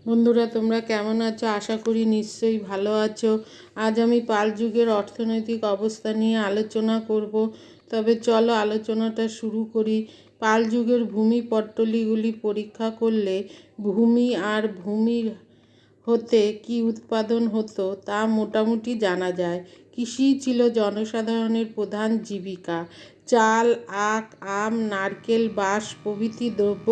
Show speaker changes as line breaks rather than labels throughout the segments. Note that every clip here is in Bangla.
বন্ধুরা, তোমরা কেমন আছো? আশা করি নিশ্চয়ই ভালো আছো। আজ আমি পাল যুগের অর্থনৈতিক অবস্থা নিয়ে আলোচনা করব। তবে চলো আলোচনাটা শুরু করি। পাল যুগের ভূমিপট্টলিগুলি পরীক্ষা করলে ভূমি আর ভূমির হতে কি উৎপাদন হতো তা মোটামুটি জানা যায়। কৃষিই ছিল জনসাধারণের প্রধান জীবিকা। চাল, আখ, আম, নারকেল, বাঁশ প্রভৃতি দ্রব্য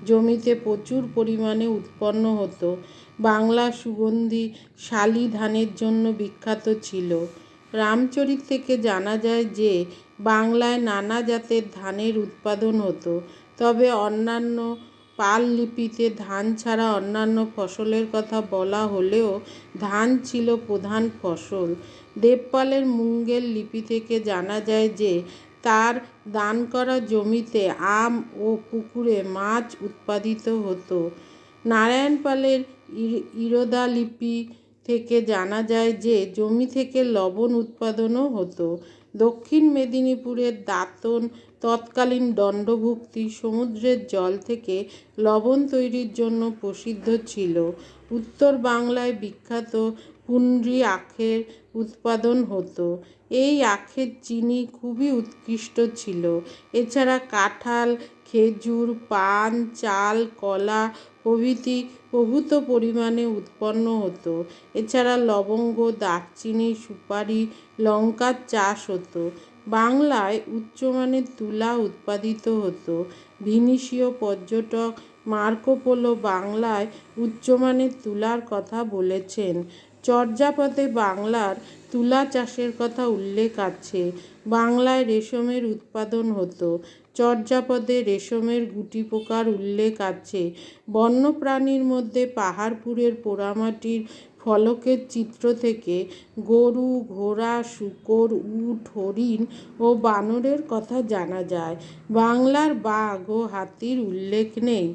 জমিতে প্রচুর পরিমাণে উৎপন্ন হতো। বাংলা সুগন্ধি শালি ধানের জন্য বিখ্যাত ছিল। রামচরিত থেকে জানা যায় যে বাংলায় নানা জাতের ধানের উৎপাদন হতো। তবে অন্যান্য পাল লিপিতে ধান ছাড়া অন্যান্য ফসলের কথা বলা হলেও ধান ছিল প্রধান ফসল। দেবপালের মুঙ্গের লিপি থেকে জানা যায় যে তার দান করা জমিতে আম ও পুকুরে মাছ উৎপাদিত হতো। নারায়ণ পালের ইরোদা লিপি থেকে জানা যায় যে জমি থেকে লবণ উৎপাদনও হতো। দক্ষিণ মেদিনীপুরের দাঁতন তৎকালীন দণ্ডভুক্তি সমুদ্রের জল থেকে লবণ তৈরির জন্য প্রসিদ্ধ ছিল। উত্তর বাংলায় বিখ্যাত পুন্ড্রি আখের উৎপাদন হতো। এই আখের চিনি খুবই উৎকৃষ্ট ছিল। এছাড়া কাঁঠাল, খেজুর, পান, চাল, কলা প্রভৃতি প্রভূত পরিমাণে উৎপন্ন হতো। এছাড়া লবঙ্গ, দারচিনি, সুপারি, লঙ্কার চাষ হতো। বাংলায় উচ্চমানের তুলা উৎপাদিত হতো। ভিনিসীয় পর্যটক মার্কো পোলো বাংলায় উচ্চমানের তুলার কথা বলেছেন। চর্যাপদে বাংলার তুলা চাষের কথা উল্লেখ আছে। বাংলায় রেশমের উৎপাদন হতো। চর্যাপদে রেশমের গুটিপোকার উল্লেখ আছে। বন্যপ্রাণীর মধ্যে পাহাড়পুরের পোড়ামাটির ফলকের চিত্র থেকে গরু, ঘোড়া, শূকর, উট, হরিণ ও বানরের কথা জানা যায়। বাংলার বাঘ ও হাতির উল্লেখ নেই।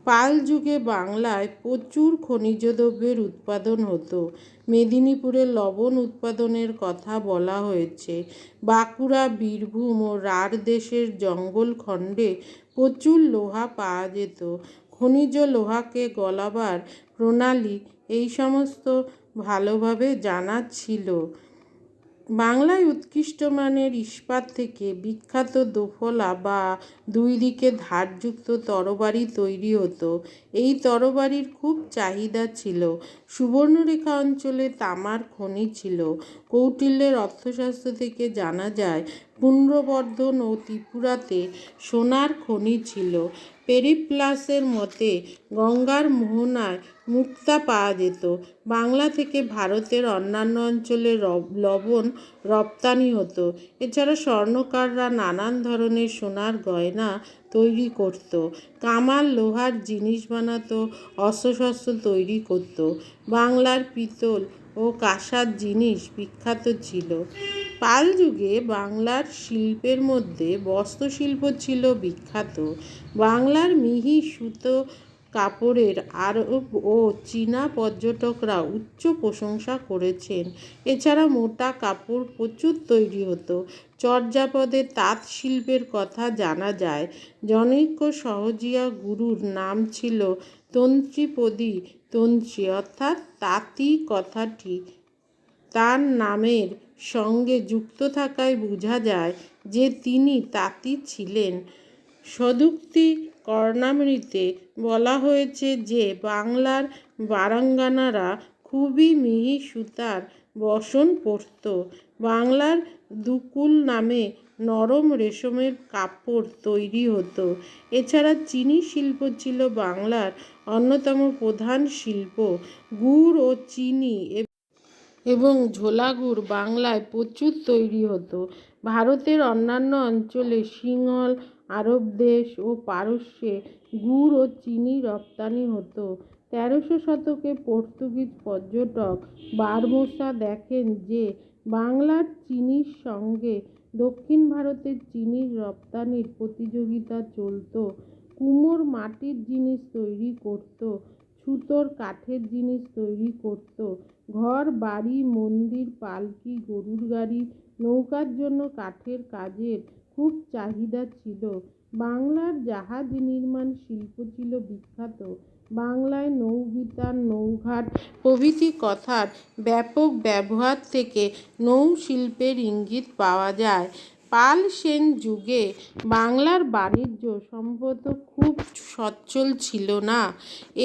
পাল যুগে বাংলায় প্রচুর খনিজ দ্রব্যের উৎপাদন হতো। মেদিনীপুরে লবণ উৎপাদনের কথা বলা হয়েছে। বাঁকুড়া, বীরভূম ও রাঢ় দেশের জঙ্গলখণ্ডে প্রচুর লোহা পাওয়া যেত। খনিজ লোহাকে গলাবার প্রণালী এই সমস্ত ভালোভাবে জানা ছিল। বাংলায় উৎকৃষ্ট মানের ইস্পাত থেকে বিখ্যাত দোফলা বা দুই দিকে ধারযুক্ত তরবারি তৈরি হতো। এই তরবারির খুব চাহিদা ছিল। সুবর্ণরেখা অঞ্চলে তামার খনি ছিল। কৌটিল্যের অর্থশাস্ত্র থেকে জানা যায় পুন্ড্রবর্ধন ও ত্রিপুরাতে সোনার খনি ছিল। পেরিপ্লাসের মতে গঙ্গার মোহনায় মুক্তা পাওয়া যেত। বাংলা থেকে ভারতের অন্যান্য অঞ্চলে লবণ রপ্তানি হতো। এছাড়া স্বর্ণকাররা নানান ধরনের সোনার গয়না তৈরি করত। কামার লোহার জিনিস বানাতো, অস্ত্রশস্ত্র তৈরি করত। বাংলার পিতল ও কাঁসার জিনিস বিখ্যাত ছিল। পাল যুগে বাংলার শিল্পের মধ্যে বস্ত্রশিল্প ছিল বিখ্যাত। বাংলার মিহি সুতো কাপড়ের আরব ও চীনা পর্যটকরা উচ্চ প্রশংসা করেছেন। এছাড়া মোটা কাপড় প্রচুর তৈরি হতো। চর্যাপদে তাঁত শিল্পের কথা জানা যায়। জনৈক সহজিয়া গুরুর নাম ছিল তন্ত্রীপদী তন্ত্রী, অর্থাৎ তাঁতি কথাটি তার নামের সঙ্গে যুক্ত থাকায় বোঝা যায় যে তিনি তাঁতি ছিলেন। সদুক্তি কর্ণামৃতে বলা হয়েছে যে বাংলার বারাঙ্গনারা খুবই মিহি সুতার বসন পরত। বাংলার দুকুল নামে নরম রেশমের কাপড় তৈরি হতো। এছাড়া চিনি শিল্প ছিল বাংলার অন্যতম প্রধান শিল্প। গুড় ও চিনি এবং ঝোলা গুড় বাংলায় প্রচুর তৈরি হতো। ভারতের অন্যান্য অঞ্চলে সিংহল, আরব দেশ ও পারস্যে গুড় ও চিনি রপ্তানি হতো। 1300 শতকে পর্তুগিজ পর্যটক বারবোসা দেখেন যে বাংলার চিনির সঙ্গে দক্ষিণ ভারতের চিনির রপ্তানির প্রতিযোগিতা চলত। কুমোর মাটির জিনিস তৈরি করত, ছুতোর কাঠের জিনিস তৈরি করত। ঘর বাড়ি, মন্দির, পালকি, গরুর গাড়ি, নৌকার জন্য কাঠের কাজের খুব চাহিদা ছিল। বাংলার জাহাজ নির্মাণ শিল্প ছিল বিখ্যাত। বাংলায় নৌবিল নৌবিতান, নৌঘাট প্রভৃতি কথার ব্যাপক ব্যবহার থেকে নৌশিল্পের ইঙ্গিত পাওয়া যায়। পাল সেন যুগে বাংলার বাণিজ্য সম্ভবত খুব সচ্ছল ছিল না।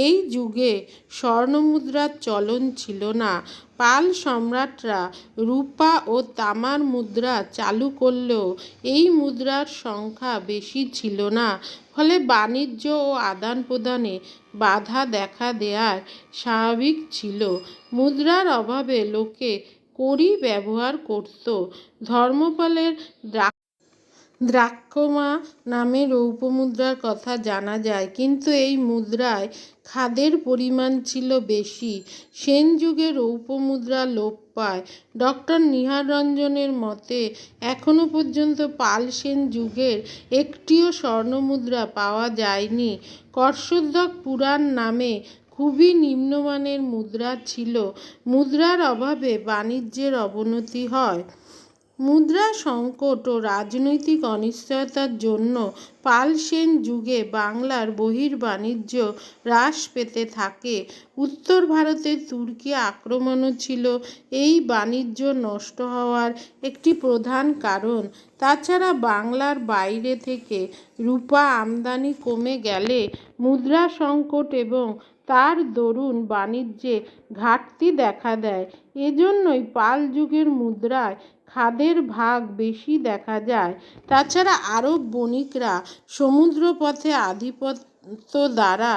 এই যুগে স্বর্ণমুদ্রার চলন ছিল না। পাল সম্রাটরা রূপা ও তামার মুদ্রা চালু করলেও এই মুদ্রার সংখ্যা বেশি ছিল না। ফলে বাণিজ্য ও আদান প্রদানে বাধা দেখা দেয়ার স্বাভাবিক ছিল। মুদ্রার অভাবে লোকে কড়ি ব্যবহার করত। ধর্মপালের দ্রাক্ষমা নামে রৌপ্যমুদ্রার কথা জানা যায়, কিন্তু এই মুদ্রায় খাদের পরিমাণ ছিল বেশি। সেন যুগে রৌপ্যমুদ্রা লোপ পায়। ডক্টর নিহার রঞ্জনের মতে এখনও পর্যন্ত পাল সেন যুগের একটিও স্বর্ণমুদ্রা পাওয়া যায়নি। কর্ষোদ্যোগ পুরাণ নামে খুবই নিম্নমানের মুদ্রা ছিল। মুদ্রার অভাবে বাণিজ্যের অবনতি হয়। মুদ্রা সংকট ও রাজনৈতিক অনিশ্চয়তার জন্য পাল সেন যুগে বাংলার বহির্বাণিজ্য হ্রাস পেতে থাকে। উত্তর ভারতে তুর্কি আক্রমণও ছিল এই বাণিজ্য নষ্ট হওয়ার একটি প্রধান কারণ। তাছাড়া বাংলার বাইরে থেকে রূপা আমদানি কমে গেলে মুদ্রা সংকট এবং তার দরুন বাণিজ্যে ঘাটতি দেখা দেয়। এজন্যই পাল যুগের মুদ্রায় খাদের ভাগ বেশি দেখা যায়। তাছাড়া আরব বণিকরা সমুদ্রপথে আধিপত্য দ্বারা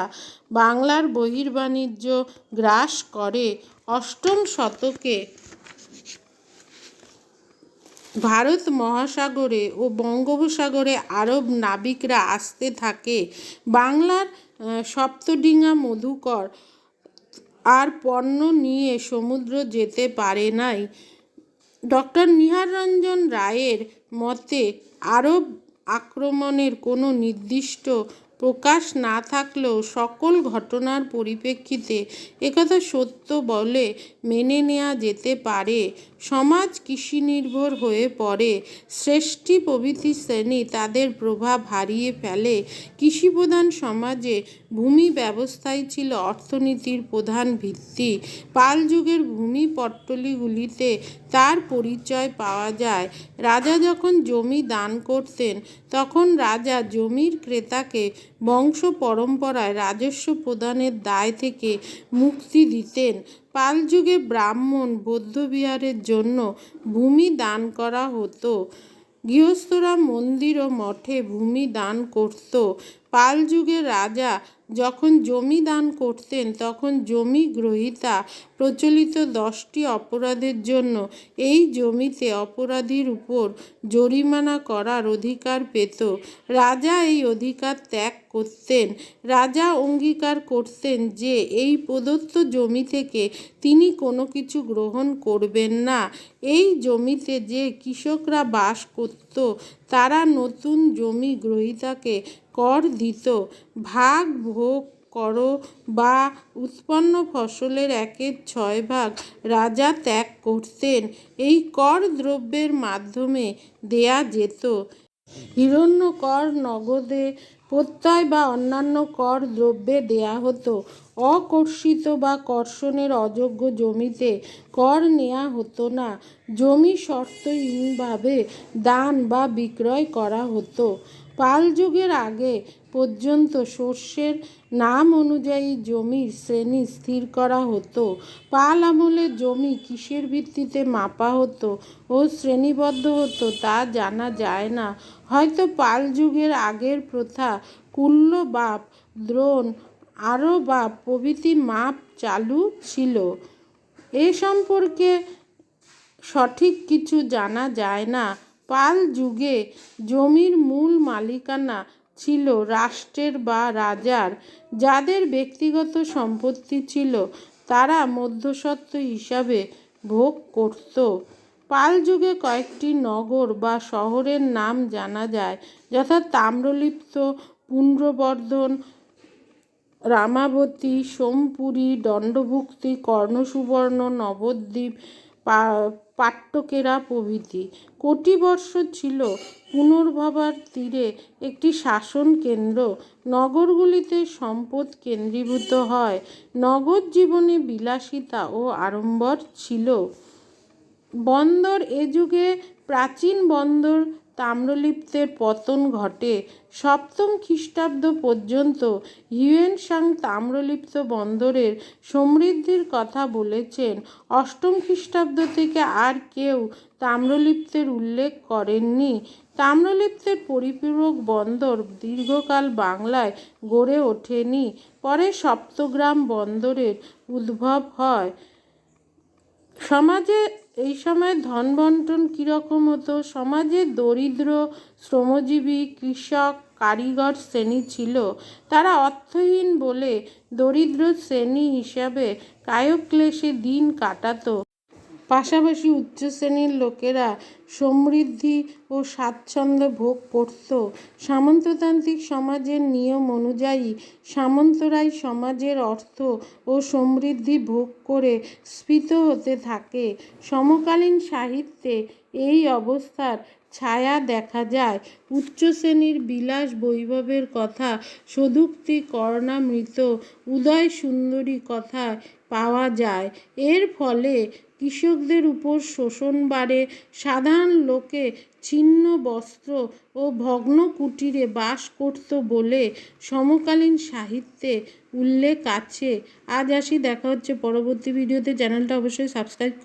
বাংলার বহির্বাণিজ্য গ্রাস করে। অষ্টম শতকে ভারত মহাসাগরে ও বঙ্গোপসাগরে আরব নাবিকরা আসতে থাকে। বাংলার সপ্তডিঙা মধুকর আর পণ্য নিয়ে সমুদ্র যেতে পারে নাই। ডক্টর নিহার রঞ্জন রায়ের মতে আরব আক্রমণের কোনো নির্দিষ্ট প্রকাশ না থাকলেও সকল ঘটনার পরিপ্রেক্ষিতে একথা সত্য বলে মেনে নেওয়া যেতে পারে। সমাজ কৃষিনির্ভর হয়ে পড়ে। শ্রেষ্ঠী প্রভৃতি শ্রেণী তাদের প্রভাব হারিয়ে ফেলে। কৃষিপ্রধান সমাজে ভূমি ব্যবস্থাই ছিল অর্থনীতির প্রধান ভিত্তি। পাল যুগের ভূমিপট্টলিগুলিতে তার পরিচয় পাওয়া যায়। রাজা যখন জমি দান করতেন তখন রাজা জমির ক্রেতাকে বংশ পরম্পরায় রাজস্ব প্রদানের দায় থেকে মুক্তি দিতেন। পাল যুগে ব্রাহ্মণ বৌদ্ধবিহারের জন্য ভূমি দান করা হতো। গৃহস্থরা মন্দির ও মঠে ভূমি দান করত। পাল যুগে রাজা যখন জমি দান করতেন তখন জমি গ্রহীতা প্রচলিত 10টি অপরাধের জন্য এই জমিতে অপরাধীর উপর জরিমানা করার অধিকার পেত। রাজা এই অধিকার ত্যাগ করতেন। রাজা অঙ্গীকার করতেন যে এই প্রদত্ত জমি থেকে তিনি কোনো কিছু গ্রহণ করবেন না। এই জমিতে যে কৃষকরা বাস করত তারা নতুন জমি গ্রহীতাকে কর দিত। ভাগ ভোগ কর বা উৎপন্ন ফসলের 1/6 ভাগ রাজা ত্যাগ করতেন। এই কর দ্রব্যের মাধ্যমে দেয়া যেত। হিরণ্য কর নগদে, প্রত্যয় বা অন্যান্য কর দ্রব্যে দেয়া হতো। অকর্ষিত বা কর্ষণের অযোগ্য জমিতে কর নেওয়া হতো না। জমি শর্তহীনভাবে দান বা বিক্রয় করা হতো। পাল যুগের আগে পর্যন্ত শস্যের নাম অনুযায়ী জমির শ্রেণী স্থির করা হতো। পাল আমলে জমি কিসের ভিত্তিতে মাপা হতো ও শ্রেণীবদ্ধ হতো তা জানা যায় না। হয়তো পাল যুগের আগের প্রথা কুল্যবাপ, দ্রোণ, আরবাপ প্রভৃতি মাপ চালু ছিল। এ সম্পর্কে সঠিক কিছু জানা যায় না। পাল যুগে জমির মূল মালিকানা ছিল রাষ্ট্রের বা রাজার। যাদের ব্যক্তিগত সম্পত্তি ছিল তারা মধ্যস্বত্ব হিসাবে ভোগ করত। পাল যুগে কয়েকটি নগর বা শহরের নাম জানা যায়, যথা তাম্রলিপ্ত, পুন্ড্রবর্ধন, রামাবতী, সোমপুরী, দণ্ডভুক্তি, কর্ণসুবর্ণ, নবদ্বীপ, পাট্যকেরা প্রভৃতি। কোটিবর্ষ ছিল পুনর্ভবার তীরে একটি শাসন কেন্দ্র। নগরগুলিতে সম্পদ কেন্দ্রীভূত হয়। নগর জীবনে বিলাসিতা ও আড়ম্বর ছিল। বন্দর এ যুগে প্রাচীন বন্দর তাম্রলিপ্তের পতন ঘটে। সপ্তম খ্রিস্টাব্দ পর্যন্ত হিউয়েন সাং তাম্রলিপ্ত বন্দরের সমৃদ্ধির কথা বলেছেন। অষ্টম খ্রিস্টাব্দ থেকে আর কেউ তাম্রলিপ্তের উল্লেখ করেননি। তাম্রলিপ্তের পরিপূরক বন্দর দীর্ঘকাল বাংলায় গড়ে ওঠেনি। পরে সপ্তগ্রাম বন্দরের উদ্ভব হয়। সমাজে এই সময় ধন বন্টন কীরকম হতো? সমাজে দরিদ্র, শ্রমজীবী, কৃষক, কারিগর শ্রেণী ছিল। তারা অর্থহীন বলে দরিদ্র শ্রেণী হিসাবে কায়ক্লেশে দিন কাটাত। পাশাপাশি উচ্চ শ্রেণীর লোকেরা সমৃদ্ধি ও স্বাচ্ছন্দ্য ভোগ করত। সামন্ততান্ত্রিক সমাজের নিয়ম অনুযায়ী সামন্তরাই সমাজের অর্থ ও সমৃদ্ধি ভোগ করে স্ফীত হতে থাকে। সমকালীন সাহিত্যে এই অবস্থার ছায়া দেখা যায়। উচ্চ শ্রেণীর বিলাস বৈভবের কথা সদুক্তি কর্ণামৃত উদয় সুন্দরী কথায় পাওয়া যায়। এর ফলে কৃষকদের উপর শোষণ বাড়ে। সাধারণ লোকে ছিন্ন বস্ত্র ও ভগ্ন কুটিরে বাস করত বলে সমকালীন সাহিত্যে উল্লেখ আছে। আজ আসি, দেখা হচ্ছে পরবর্তী ভিডিওতে। চ্যানেলটা অবশ্যই সাবস্ক্রাইব